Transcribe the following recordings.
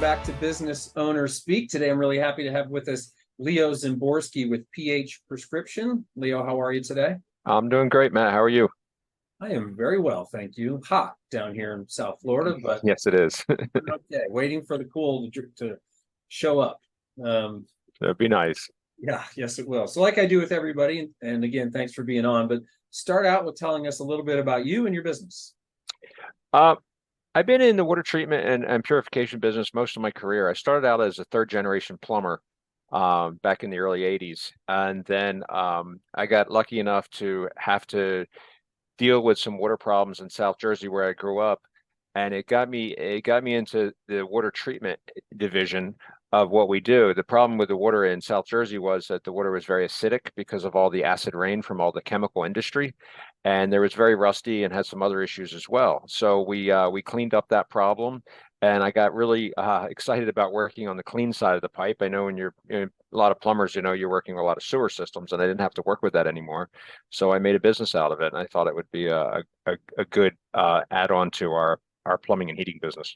back to Business Owner Speak. Today, I'm really happy to have with us Leo Szymborski with PH Prescription. Leo, how are you today? I'm doing great, Matt. How are you? I am very well, thank you. Hot down here in South Florida, but Yes, it is. okay. Waiting for the cool to show up. That'd be nice. Yeah, yes, it will. So, like I do with everybody, and again, thanks for being on. But start out with telling us a little bit about you and your business. Uh, I've been in the water treatment and purification business most of my career. I started out as a third generation plumber back in the early 80s. And then I got lucky enough to have to deal with some water problems in South Jersey where I grew up. And it got me into the water treatment division of what we do. The problem with the water in South Jersey was that the water was very acidic because of all the acid rain from all the chemical industry, and there was very rusty and had some other issues as well. So we cleaned up that problem, and I got really excited about working on the clean side of the pipe. I know when a lot of plumbers, you're working with a lot of sewer systems, and I didn't have to work with that anymore. So I made a business out of it, and I thought it would be a good add-on to our plumbing and heating business.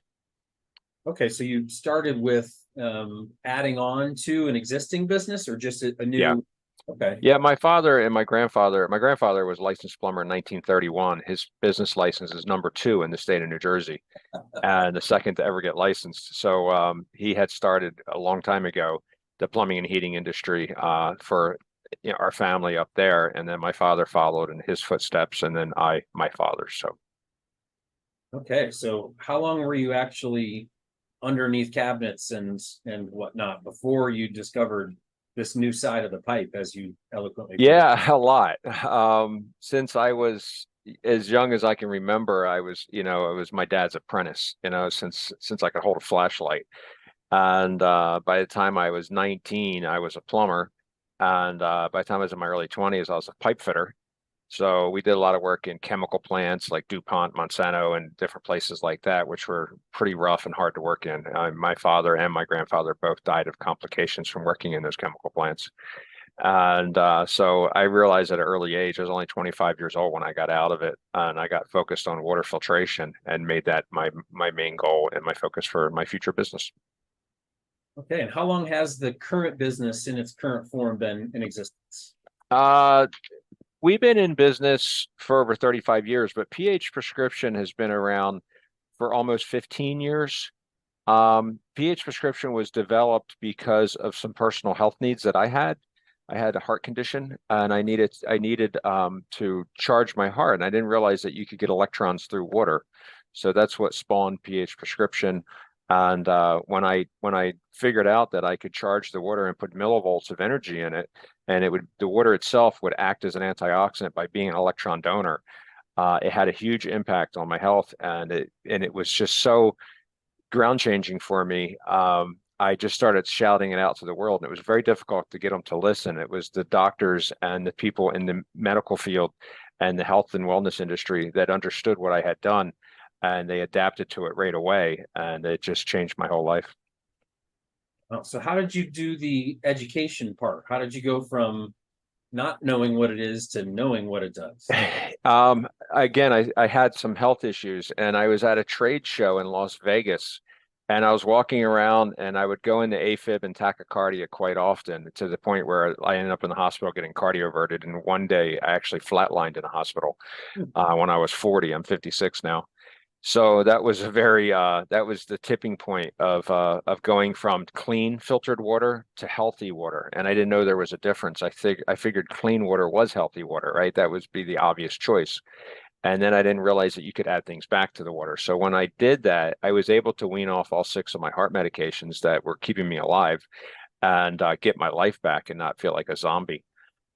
Okay, so you started with adding on to an existing business, or just a Yeah. new? Okay. Yeah, my grandfather was a licensed plumber in 1931. His business license is number two in the state of New Jersey, and the second to ever get licensed. So he had started a long time ago the plumbing and heating industry for our family up there, and then my father followed in his footsteps, and then my father. So Okay, so how long were you actually underneath cabinets and whatnot before you discovered this new side of the pipe, as you eloquently put it? yeah, a lot. Since I was as young as I can remember, I was my dad's apprentice, since I could hold a flashlight. And by the time I was 19, I was a plumber. And by the time I was in my early 20s, I was a pipe fitter. So we did a lot of work in chemical plants like DuPont, Monsanto, and different places like that, which were pretty rough and hard to work in. My father and my grandfather both died of complications from working in those chemical plants. And so I realized at an early age, I was only 25 years old when I got out of it, and I got focused on water filtration and made that my main goal and my focus for my future business. Okay, and how long has the current business in its current form been in existence? Uh, we've been in business for over 35 years, but PH Prescription has been around for almost 15 years. PH Prescription was developed because of some personal health needs that I had. I had a heart condition, and I needed to charge my heart, and I didn't realize that you could get electrons through water. So that's what spawned PH Prescription. And when I figured out that I could charge the water and put millivolts of energy in it, and the water itself would act as an antioxidant by being an electron donor, it had a huge impact on my health, and it was just so ground changing for me. I just started shouting it out to the world, and it was very difficult to get them to listen. It was the doctors and the people in the medical field and the health and wellness industry that understood what I had done, and they adapted to it right away, and it just changed my whole life. Oh, so how did you do the education part? How did you go from not knowing what it is to knowing what it does? Again, I had some health issues, and I was at a trade show in Las Vegas, and I was walking around, and I would go into AFib and tachycardia quite often, to the point where I ended up in the hospital getting cardioverted. And one day I actually flatlined in a hospital when I was 40. I'm 56 now. So that was that was the tipping point of going from clean filtered water to healthy water, and I didn't know there was a difference. I figured clean water was healthy water, right? That would be the obvious choice, and then I didn't realize that you could add things back to the water. So when I did that, I was able to wean off all six of my heart medications that were keeping me alive, and get my life back and not feel like a zombie.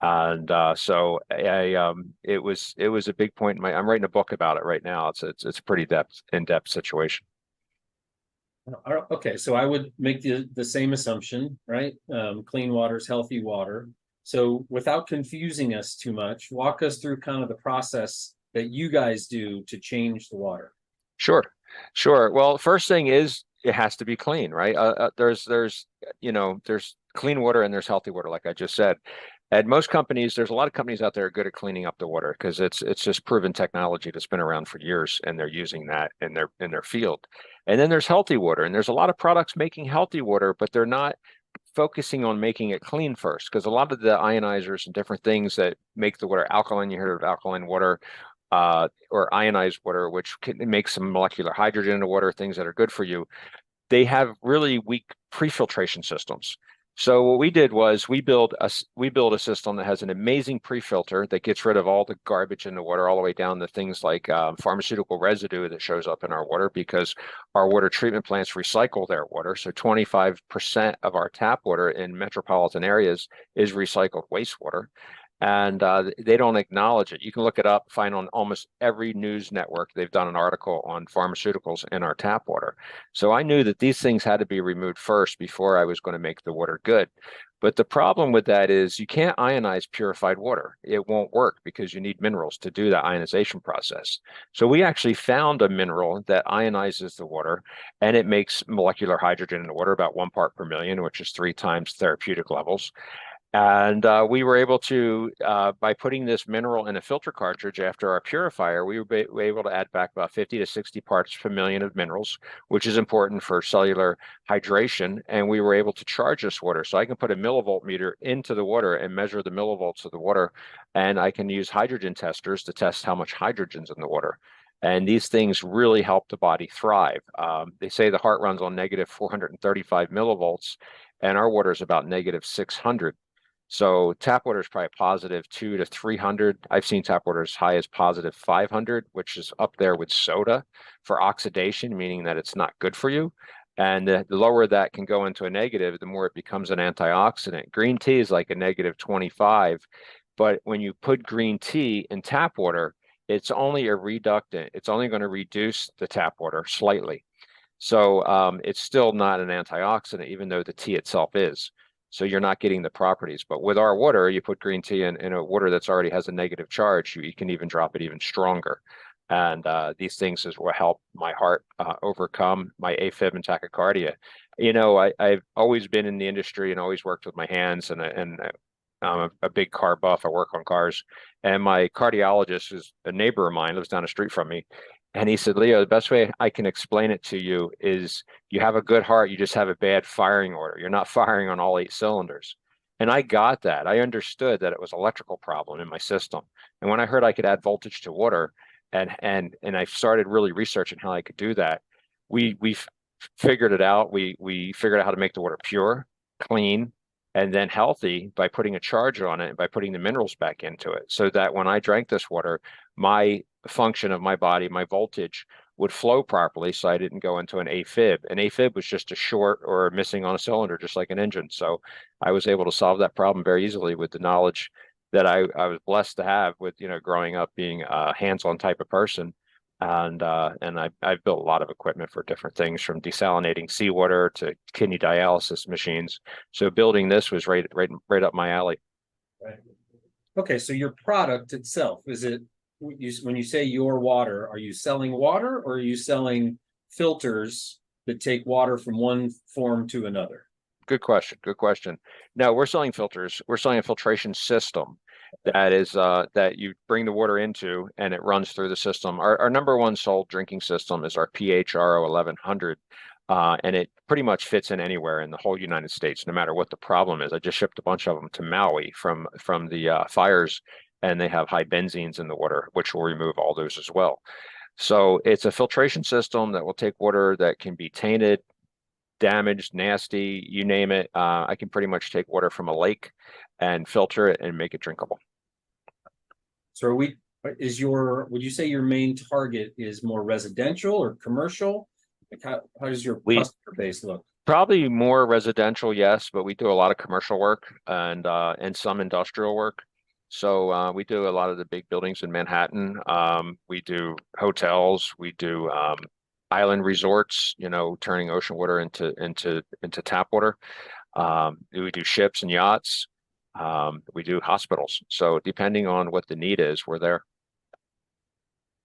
And so it was a big point in I'm writing a book about it right now. It's a pretty in-depth situation. Okay, so I would make the same assumption, right? Clean water is healthy water. So without confusing us too much, walk us through kind of the process that you guys do to change the water. Sure, sure. Well, first thing is it has to be clean, right? There's clean water and there's healthy water, like I just said. And most companies, there's a lot of companies out there are good at cleaning up the water because it's just proven technology that's been around for years, and they're using that in their field. And then there's healthy water, and there's a lot of products making healthy water, but they're not focusing on making it clean first, because a lot of the ionizers and different things that make the water alkaline, you heard of alkaline water, or ionized water, which can make some molecular hydrogen in the water, things that are good for you. They have really weak pre-filtration systems. So what we did was we build a system that has an amazing pre-filter that gets rid of all the garbage in the water, all the way down to things like pharmaceutical residue that shows up in our water, because our water treatment plants recycle their water. So 25% of our tap water in metropolitan areas is recycled wastewater. And they don't acknowledge it. You can look it up, find on almost every news network, they've done an article on pharmaceuticals in our tap water. So I knew that these things had to be removed first before I was going to make the water good. But the problem with that is you can't ionize purified water. It won't work because you need minerals to do the ionization process. So we actually found a mineral that ionizes the water, and it makes molecular hydrogen in the water, about 1 part per million, which is 3 times therapeutic levels. And we were able to, by putting this mineral in a filter cartridge after our purifier, we were able to add back about 50 to 60 parts per million of minerals, which is important for cellular hydration. And we were able to charge this water. So I can put a millivolt meter into the water and measure the millivolts of the water. And I can use hydrogen testers to test how much hydrogen's in the water. And these things really help the body thrive. They say the heart runs on negative 435 millivolts, and our water is about negative 600. So tap water is probably positive 200 to 300. I've seen tap water as high as positive 500, which is up there with soda for oxidation, meaning that it's not good for you. And the lower that can go into a negative, the more it becomes an antioxidant. Green tea is like a negative 25, but when you put green tea in tap water, it's only a reductant. It's only going to reduce the tap water slightly. So it's still not an antioxidant, even though the tea itself is. So you're not getting the properties. But with our water, you put green tea in a water that's already has a negative charge, you can even drop it even stronger. And these things is what help my heart overcome my AFib and tachycardia. You know, I've always been in the industry and always worked with my hands, and I'm a big car buff. I work on cars. And my cardiologist is a neighbor of mine, lives down the street from me. And he said, Leo, the best way I can explain it to you is you have a good heart, you just have a bad firing order. You're not firing on all 8 cylinders. And I got that. I understood that it was an electrical problem in my system. And when I heard I could add voltage to water, and I started really researching how I could do that, we figured it out. We figured out how to make the water pure, clean, and then healthy by putting a charge on it and by putting the minerals back into it, so that when I drank this water, my function of my body, my voltage would flow properly, so I didn't go into an AFib. An AFib was just a short or missing on a cylinder, just like an engine. So I was able to solve that problem very easily with the knowledge that I was blessed to have with, you know, growing up being a hands-on type of person. And I've built a lot of equipment for different things, from desalinating seawater to kidney dialysis machines. So building this was right up my alley. Right. Okay, so your product itself, is it, when you say your water, are you selling water, or are you selling filters that take water from one form to another? Good question. Good question. No, we're selling filters. We're selling a filtration system that is that you bring the water into and it runs through the system. Our number one sold drinking system is our PHRO 1100. And it pretty much fits in anywhere in the whole United States, no matter what the problem is. I just shipped a bunch of them to Maui from the fires, and they have high benzenes in the water, which will remove all those as well. So it's a filtration system that will take water that can be tainted, damaged, nasty, you name it. I can pretty much take water from a lake and filter it and make it drinkable. So would you say your main target is more residential or commercial? Like how does your customer base look? Probably more residential, yes, but we do a lot of commercial work and some industrial work. So we do a lot of the big buildings in Manhattan. We do hotels. We do island resorts. You know, turning ocean water into tap water. We do ships and yachts. We do hospitals. So depending on what the need is, we're there.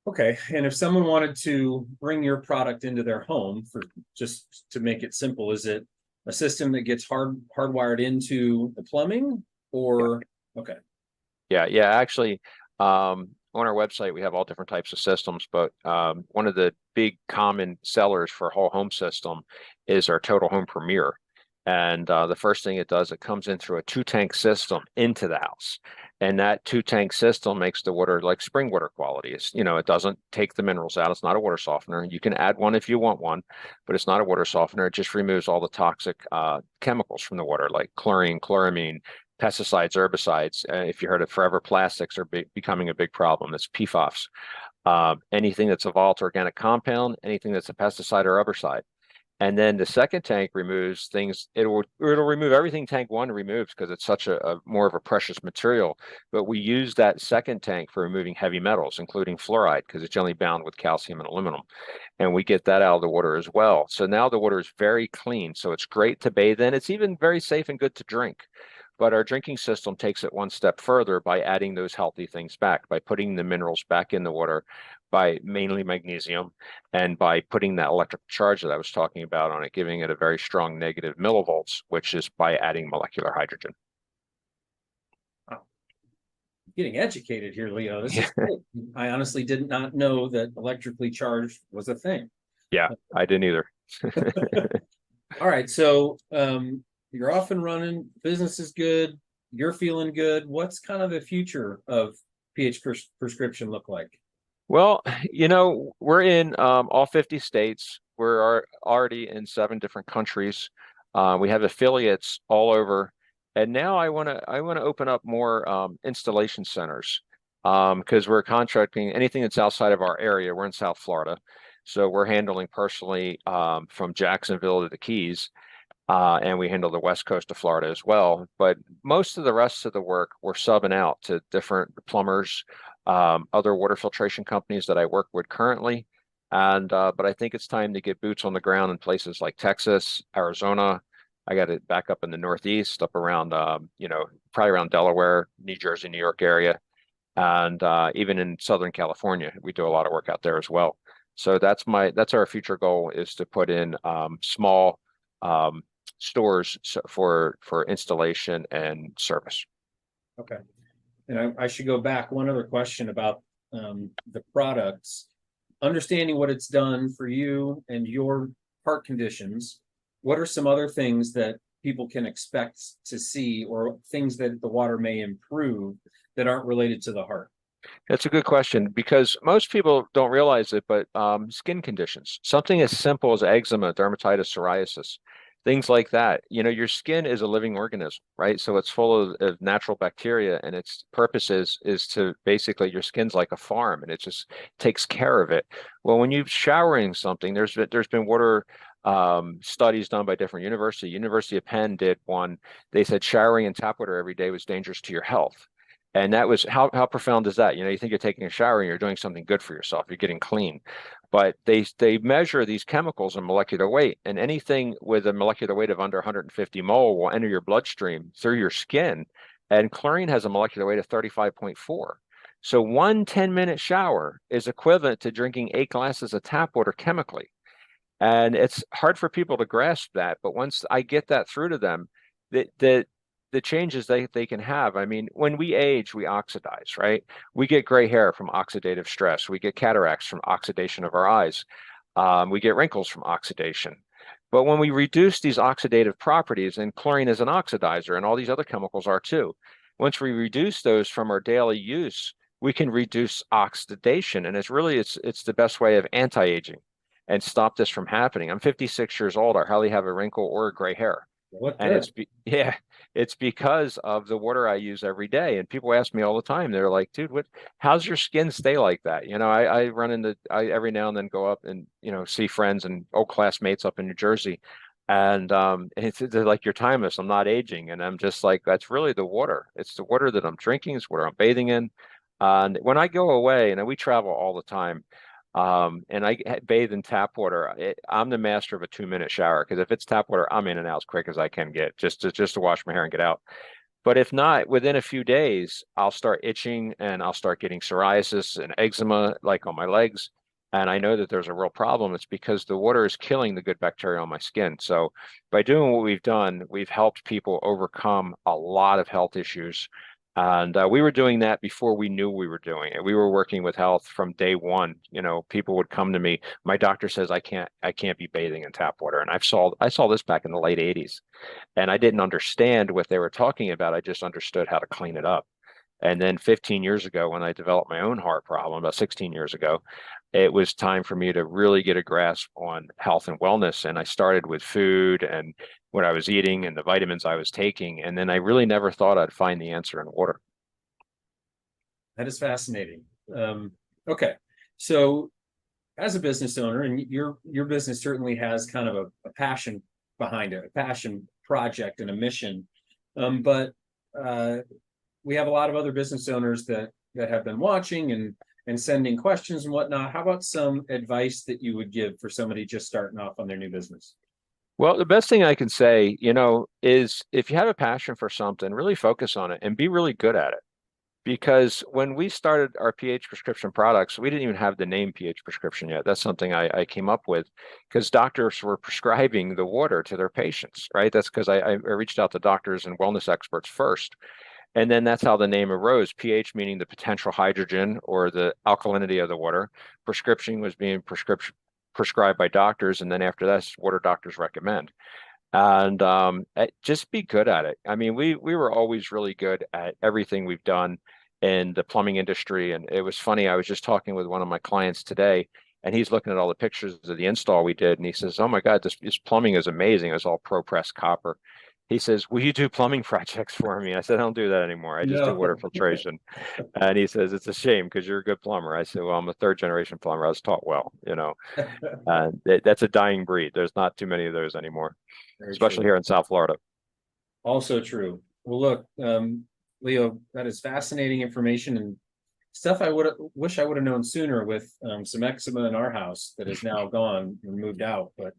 Okay, and if someone wanted to bring your product into their home, for just to make it simple, is it a system that gets hardwired into the plumbing, or okay? Yeah. Actually, on on our website, we have all different types of systems, but one of the big common sellers for a whole home system is our Total Home Premier. And the first thing it does, it comes in through a 2-tank system into the house. And that 2-tank system makes the water like spring water quality. It's, it doesn't take the minerals out. It's not a water softener. You can add one if you want one, but it's not a water softener. It just removes all the toxic chemicals from the water, like chlorine, chloramine, pesticides, herbicides. If you heard of forever plastics are becoming a big problem. It's PFAS. Anything that's a volatile organic compound, anything that's a pesticide or herbicide. And then the second tank removes things. It'll remove everything tank one removes because it's such a more of a precious material. But we use that second tank for removing heavy metals, including fluoride, because it's generally bound with calcium and aluminum. And we get that out of the water as well. So now the water is very clean. So it's great to bathe in. It's even very safe and good to drink. But our drinking system takes it one step further by adding those healthy things back, by putting the minerals back in the water, by mainly magnesium, and by putting that electric charge that I was talking about on it, giving it a very strong negative millivolts, which is by adding molecular hydrogen. Wow. Getting educated here, Leo. This is great. I honestly did not know that electrically charged was a thing. Yeah, I didn't either. All right, so you're off and running, business is good, you're feeling good. What's kind of the future of pH prescription look like? Well, we're in all 50 states. We're already in 7 different countries. We have affiliates all over, and now I want to open up more installation centers because we're contracting anything that's outside of our area. We're in South Florida, so we're handling personally from Jacksonville to the Keys. And we handle the west coast of Florida as well. But most of the rest of the work, we're subbing out to different plumbers, other water filtration companies that I work with currently. And but I think it's time to get boots on the ground in places like Texas, Arizona. I got it back up in the Northeast, up around, probably around Delaware, New Jersey, New York area. And even in Southern California, we do a lot of work out there as well. So that's our future goal, is to put in small stores for installation and service. Okay. And I should go back. One other question about the products. Understanding what it's done for you and your heart conditions, what are some other things that people can expect to see, or things that the water may improve that aren't related to the heart? That's a good question, because most people don't realize it, but skin conditions, something as simple as eczema, dermatitis, psoriasis, things like that. Your skin is a living organism, right? So it's full of natural bacteria, and its purpose is to basically, your skin's like a farm, and it just takes care of it. Well, when you're showering something, there's been water studies done by different universities. University of Penn did one. They said showering in tap water every day was dangerous to your health. And that was how profound is that? You think you're taking a shower and you're doing something good for yourself. You're getting clean. But they measure these chemicals in molecular weight, and anything with a molecular weight of under 150 mole will enter your bloodstream through your skin. And chlorine has a molecular weight of 35.4. So one 10-minute shower is equivalent to drinking 8 glasses of tap water chemically. And it's hard for people to grasp that. But once I get that through to them, the changes they can have. I mean, when we age, we oxidize, right? We get gray hair from oxidative stress. We get cataracts from oxidation of our eyes. We get wrinkles from oxidation. But when we reduce these oxidative properties, and chlorine is an oxidizer, and all these other chemicals are too, once we reduce those from our daily use, we can reduce oxidation. And it's the best way of anti-aging and stop this from happening. I'm 56 years old. I hardly have a wrinkle or a gray hair. And it's because of the water I use every day. And people ask me all the time, they're like, dude, how's your skin stay like that? I every now and then go up and, see friends and old classmates up in New Jersey. And they're like, you're timeless. I'm not aging. And I'm just like, that's really the water. It's the water that I'm drinking. It's water I'm bathing in. And when I go away, and we travel all the time, and I bathe in tap water, I'm the master of a 2-minute shower, because if it's tap water, I'm in and out as quick as I can get, just to wash my hair and get out. But if not, within a few days, I'll start itching, and I'll start getting psoriasis and eczema, like on my legs. And I know that there's a real problem. It's because the water is killing the good bacteria on my skin. So by doing what we've done, we've helped people overcome a lot of health issues. And we were doing that before we knew we were doing it. We were working with health from day one. You know, people would come to me. My doctor says I can't be bathing in tap water. And I saw this back in the late 80s. And I didn't understand what they were talking about. I just understood how to clean it up. And then 15 years ago, when I developed my own heart problem, about 16 years ago, it was time for me to really get a grasp on health and wellness. And I started with food and what I was eating and the vitamins I was taking. And then I really never thought I'd find the answer in water. That is fascinating. Okay, so as a business owner, and your business certainly has kind of a passion behind it, a passion project and a mission. But we have a lot of other business owners that have been watching and sending questions and whatnot. How about some advice that you would give for somebody just starting off on their new business? Well, the best thing I can say, you know, is if you have a passion for something, really focus on it and be really good at it. Because when we started our pH prescription products, we didn't even have the name pH prescription yet. That's something I came up with because doctors were prescribing the water to their patients, right? That's because I reached out to doctors and wellness experts first. And then that's how the name arose. pH meaning the potential hydrogen or the alkalinity of the water. Prescription was being prescribed by doctors. And then after that, water doctors recommend. And just be good at it. I mean, we were always really good at everything we've done in the plumbing industry. And it was funny, I was just talking with one of my clients today, and he's looking at all the pictures of the install we did, and he says, "Oh my God, this plumbing is amazing. It's all ProPress copper." He says, "Will you do plumbing projects for me?" I said, "I don't do that anymore. I just do water No. filtration." And he says, "It's a shame because you're a good plumber." I said, "Well, I'm a third generation plumber. I was taught well, you know." That's a dying breed. There's not too many of those anymore, Very especially true. here in South Florida. Also true. Well, look, Leo, that is fascinating information and stuff I would wish I would have known sooner with some eczema in our house that is now gone and moved out. But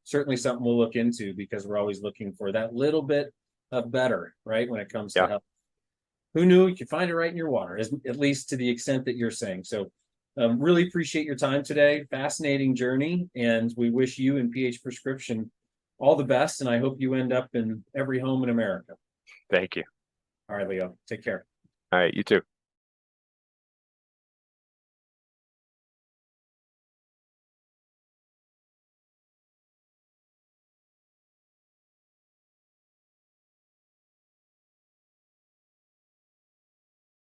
certainly something we'll look into because we're always looking for that little bit of better, right? When it comes to Yeah. health. Who knew you could find it right in your water, at least to the extent that you're saying. So really appreciate your time today. Fascinating journey. And we wish you and PH Prescription all the best. And I hope you end up in every home in America. Thank you. All right, Leo, take care. All right. You too.